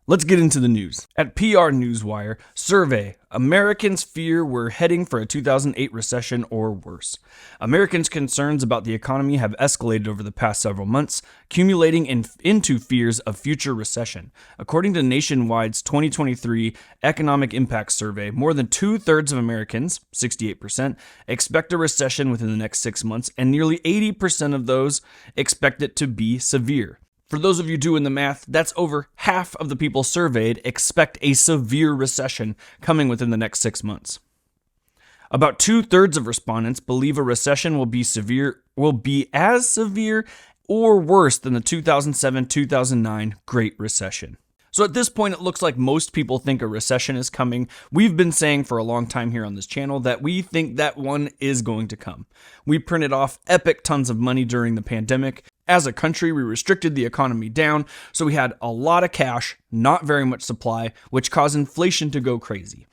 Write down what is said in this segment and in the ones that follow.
Let's get into the news. At PR Newswire, survey, Americans fear we're heading for a 2008 recession or worse. Americans' concerns about the economy have escalated over the past several months, accumulating into fears of future recession. According to Nationwide's 2023 Economic Impact Survey, more than 2/3 of Americans, 68%, expect a recession within the next 6 months, and nearly 80% of those expect it to be severe. For those of you doing the math, that's over half of the people surveyed expect a severe recession coming within the next 6 months. About 2/3 of respondents believe a recession will be as severe or worse than the 2007-2009 Great Recession. So at this point, it looks like most people think a recession is coming. We've been saying for a long time here on this channel that we think that one is going to come. We printed off epic tons of money during the pandemic. As a country, we restricted the economy down, so we had a lot of cash, not very much supply, which caused inflation to go crazy.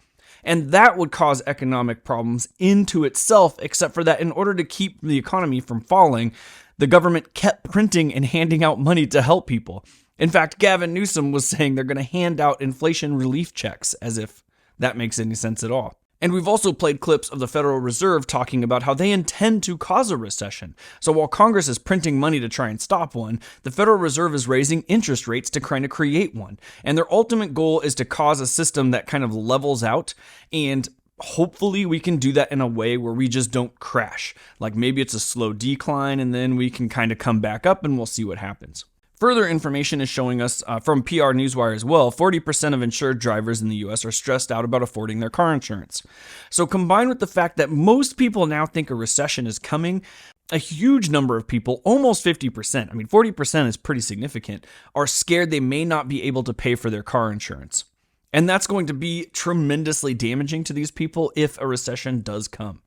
And that would cause economic problems into itself, except for that in order to keep the economy from falling, the government kept printing and handing out money to help people. In fact, Gavin Newsom was saying they're going to hand out inflation relief checks, as if that makes any sense at all. And we've also played clips of the Federal Reserve talking about how they intend to cause a recession. So while Congress is printing money to try and stop one, the Federal Reserve is raising interest rates to kind of create one. And their ultimate goal is to cause a system that kind of levels out, and hopefully we can do that in a way where we just don't crash. Like maybe it's a slow decline and then we can kind of come back up and we'll see what happens. Further information is showing us from PR Newswire as well, 40% of insured drivers in the US are stressed out about affording their car insurance. So combined with the fact that most people now think a recession is coming, a huge number of people, almost 50%, 40% is pretty significant, are scared they may not be able to pay for their car insurance. And that's going to be tremendously damaging to these people if a recession does come.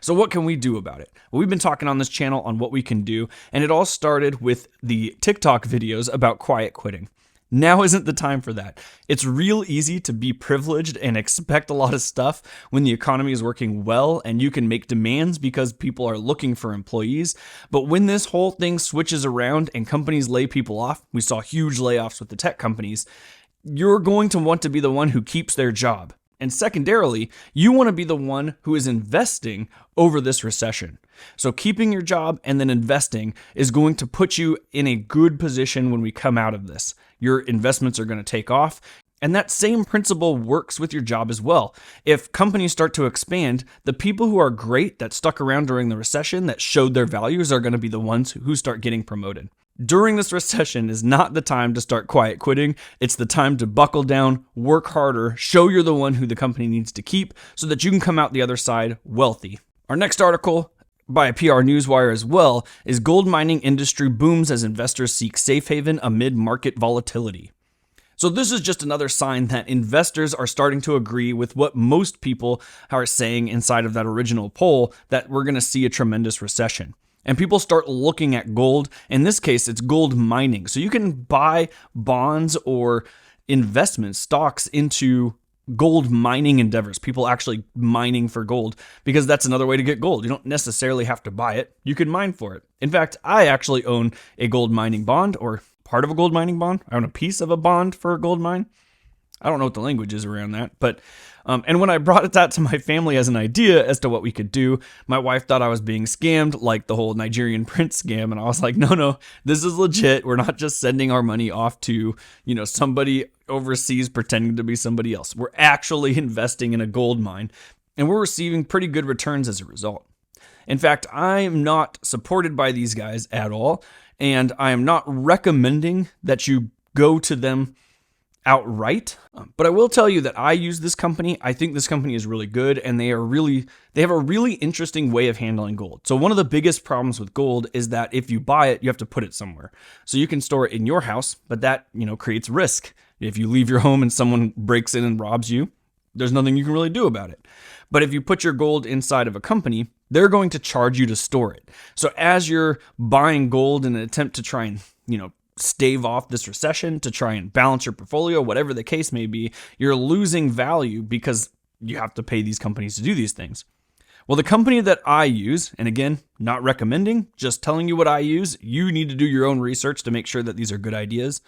So what can we do about it? Well, we've been talking on this channel on what we can do, and it all started with the TikTok videos about quiet quitting. Now isn't the time for that. It's real easy to be privileged and expect a lot of stuff when the economy is working well and you can make demands because people are looking for employees. But when this whole thing switches around and companies lay people off, we saw huge layoffs with the tech companies, you're going to want to be the one who keeps their job. And secondarily, you want to be the one who is investing over this recession. So keeping your job and then investing is going to put you in a good position when we come out of this. Your investments are going to take off. And that same principle works with your job as well. If companies start to expand, the people who are great that stuck around during the recession, that showed their values, are going to be the ones who start getting promoted. During this recession is not the time to start quiet quitting. It's the time to buckle down, work harder, show you're the one who the company needs to keep so that you can come out the other side wealthy. Our next article by PR Newswire as well is gold mining industry booms as investors seek safe haven amid market volatility. So this is just another sign that investors are starting to agree with what most people are saying inside of that original poll, that we're going to see a tremendous recession. And people start looking at gold. In this case, it's gold mining. So you can buy bonds or investment stocks into gold mining endeavors, people actually mining for gold, because that's another way to get gold. You don't necessarily have to buy it. You can mine for it. In fact, I actually own a gold mining bond, or part of a gold mining bond. I own a piece of a bond for a gold mine. I don't know what the language is around that, but and when I brought that to my family as an idea as to what we could do, my wife thought I was being scammed, like the whole Nigerian prince scam, and I was like, no, this is legit. We're not just sending our money off to, somebody overseas pretending to be somebody else. We're actually investing in a gold mine, and we're receiving pretty good returns as a result. In fact, I'm not supported by these guys at all, and I am not recommending that you go to them outright. But I will tell you that I use this company. I think this company is really good, and they have a really interesting way of handling gold. So one of the biggest problems with gold is that if you buy it, you have to put it somewhere. So you can store it in your house, but that, creates risk. If you leave your home and someone breaks in and robs you, there's nothing you can really do about it. But if you put your gold inside of a company, they're going to charge you to store it. So as you're buying gold in an attempt to try and, stave off this recession, to try and balance your portfolio, whatever the case may be, you're losing value because you have to pay these companies to do these things. Well, the company that I use, and again, not recommending, just telling you what I use, you need to do your own research to make sure that these are good ideas,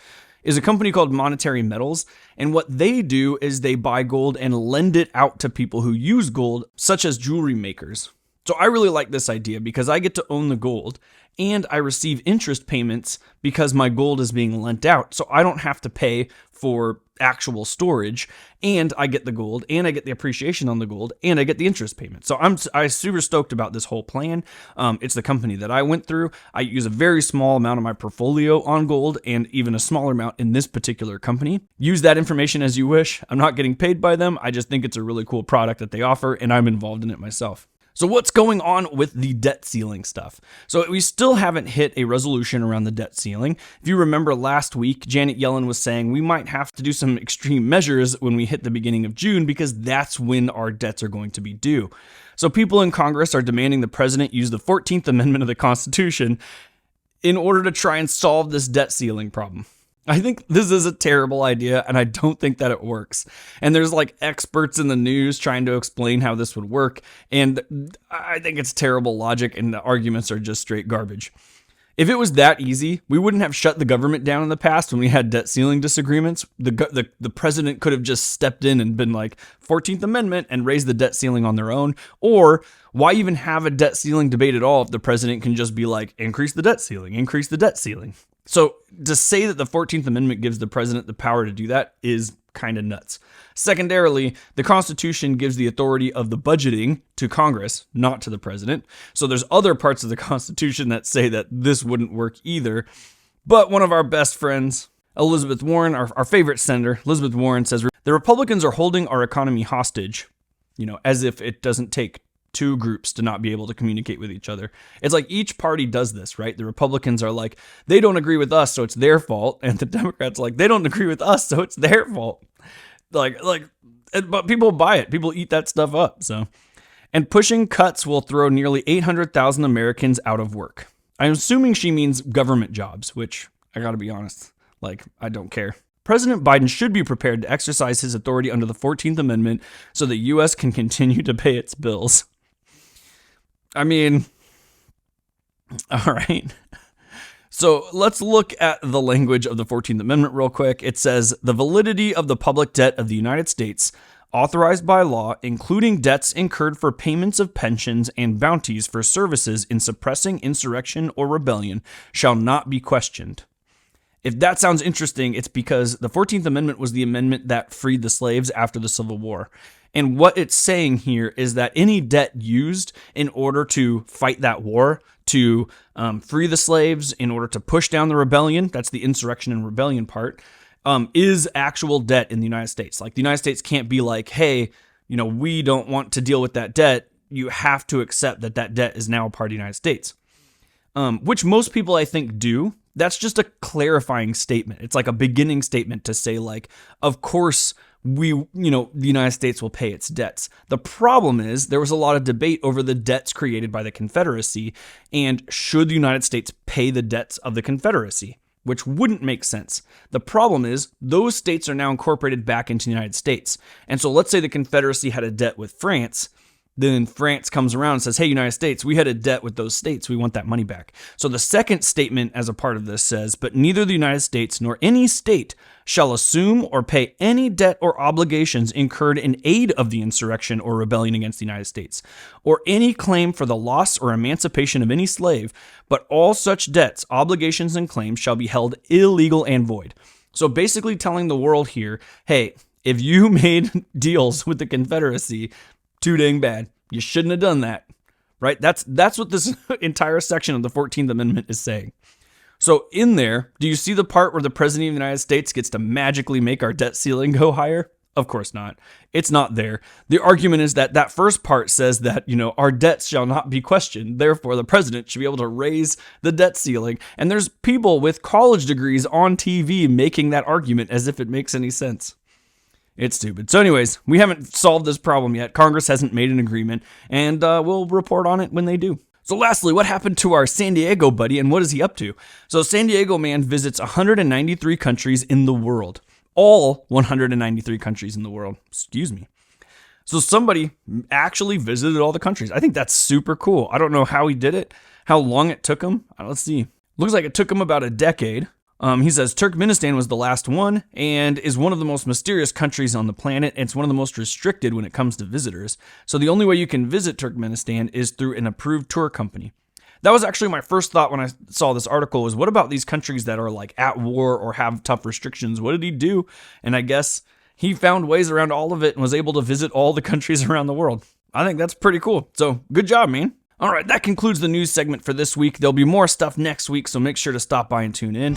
is a company called Monetary Metals, and what they do is they buy gold and lend it out to people who use gold, such as jewelry makers. So I really like this idea because I get to own the gold and I receive interest payments because my gold is being lent out. So I don't have to pay for actual storage, and I get the gold and I get the appreciation on the gold and I get the interest payment. So I'm super stoked about this whole plan. It's the company that I went through. I use a very small amount of my portfolio on gold and even a smaller amount in this particular company. Use that information as you wish. I'm not getting paid by them. I just think it's a really cool product that they offer and I'm involved in it myself. So what's going on with the debt ceiling stuff? So we still haven't hit a resolution around the debt ceiling. If you remember last week, Janet Yellen was saying we might have to do some extreme measures when we hit the beginning of June because that's when our debts are going to be due. So people in Congress are demanding the president use the 14th Amendment of the Constitution in order to try and solve this debt ceiling problem. I think this is a terrible idea, and I don't think that it works. And there's like experts in the news trying to explain how this would work, and I think it's terrible logic, and the arguments are just straight garbage. If it was that easy, we wouldn't have shut the government down in the past when we had debt ceiling disagreements. The president could have just stepped in and been like, 14th Amendment, and raised the debt ceiling on their own. Or why even have a debt ceiling debate at all if the president can just be like, increase the debt ceiling, increase the debt ceiling. So to say that the 14th Amendment gives the president the power to do that is kind of nuts. Secondarily, the Constitution gives the authority of the budgeting to Congress, not to the president. So there's other parts of the Constitution that say that this wouldn't work either. But one of our best friends, Elizabeth Warren, our favorite senator, Elizabeth Warren says, the Republicans are holding our economy hostage, as if it doesn't take two groups to not be able to communicate with each other. It's like each party does this, right? The Republicans are like, they don't agree with us, so it's their fault. And the Democrats are like, they don't agree with us, so it's their fault. But people buy it. People eat that stuff up. And pushing cuts will throw nearly 800,000 Americans out of work. I'm assuming she means government jobs, which I gotta be honest, I don't care. President Biden should be prepared to exercise his authority under the 14th Amendment so the U.S. can continue to pay its bills. I mean, all right. So let's look at the language of the 14th Amendment real quick. It says, the validity of the public debt of the United States, authorized by law, including debts incurred for payments of pensions and bounties for services in suppressing insurrection or rebellion, shall not be questioned. If that sounds interesting, it's because the 14th Amendment was the amendment that freed the slaves after the Civil War. And what it's saying here is that any debt used in order to fight that war, to free the slaves, in order to push down the rebellion, that's the insurrection and rebellion part, is actual debt in the United States. Like the United States can't be like, hey, we don't want to deal with that debt. You have to accept that that debt is now a part of the United States, which most people I think do. That's just a clarifying statement. It's like a beginning statement to say of course, the United States will pay its debts. The problem is there was a lot of debate over the debts created by the Confederacy and should the United States pay the debts of the Confederacy, which wouldn't make sense. The problem is those states are now incorporated back into the United States. And so let's say the Confederacy had a debt with France. Then France comes around and says, hey, United States, we had a debt with those states. We want that money back. So the second statement as a part of this says, but neither the United States nor any state shall assume or pay any debt or obligations incurred in aid of the insurrection or rebellion against the United States, or any claim for the loss or emancipation of any slave, but all such debts, obligations, and claims shall be held illegal and void. So basically telling the world here, hey, if you made deals with the Confederacy, too dang bad. You shouldn't have done that, right? That's what this entire section of the 14th Amendment is saying. So in there, do you see the part where the President of the United States gets to magically make our debt ceiling go higher? Of course not. It's not there. The argument is that that first part says that, our debts shall not be questioned. Therefore, the president should be able to raise the debt ceiling. And there's people with college degrees on TV making that argument as if it makes any sense. It's stupid. So anyways, we haven't solved this problem yet. Congress hasn't made an agreement, and we'll report on it when they do. So lastly, what happened to our San Diego buddy, and what is he up to? So San Diego man visits 193 countries in the world. All 193 countries in the world. Excuse me. So somebody actually visited all the countries. I think that's super cool. I don't know how he did it, how long it took him. Let's see. Looks like it took him about a decade. He says Turkmenistan was the last one and is one of the most mysterious countries on the planet. And it's one of the most restricted when it comes to visitors. So the only way you can visit Turkmenistan is through an approved tour company. That was actually my first thought when I saw this article was, what about these countries that are like at war or have tough restrictions? What did he do? And I guess he found ways around all of it and was able to visit all the countries around the world. I think that's pretty cool. So good job, man. All right, that concludes the news segment for this week. There'll be more stuff next week, so make sure to stop by and tune in.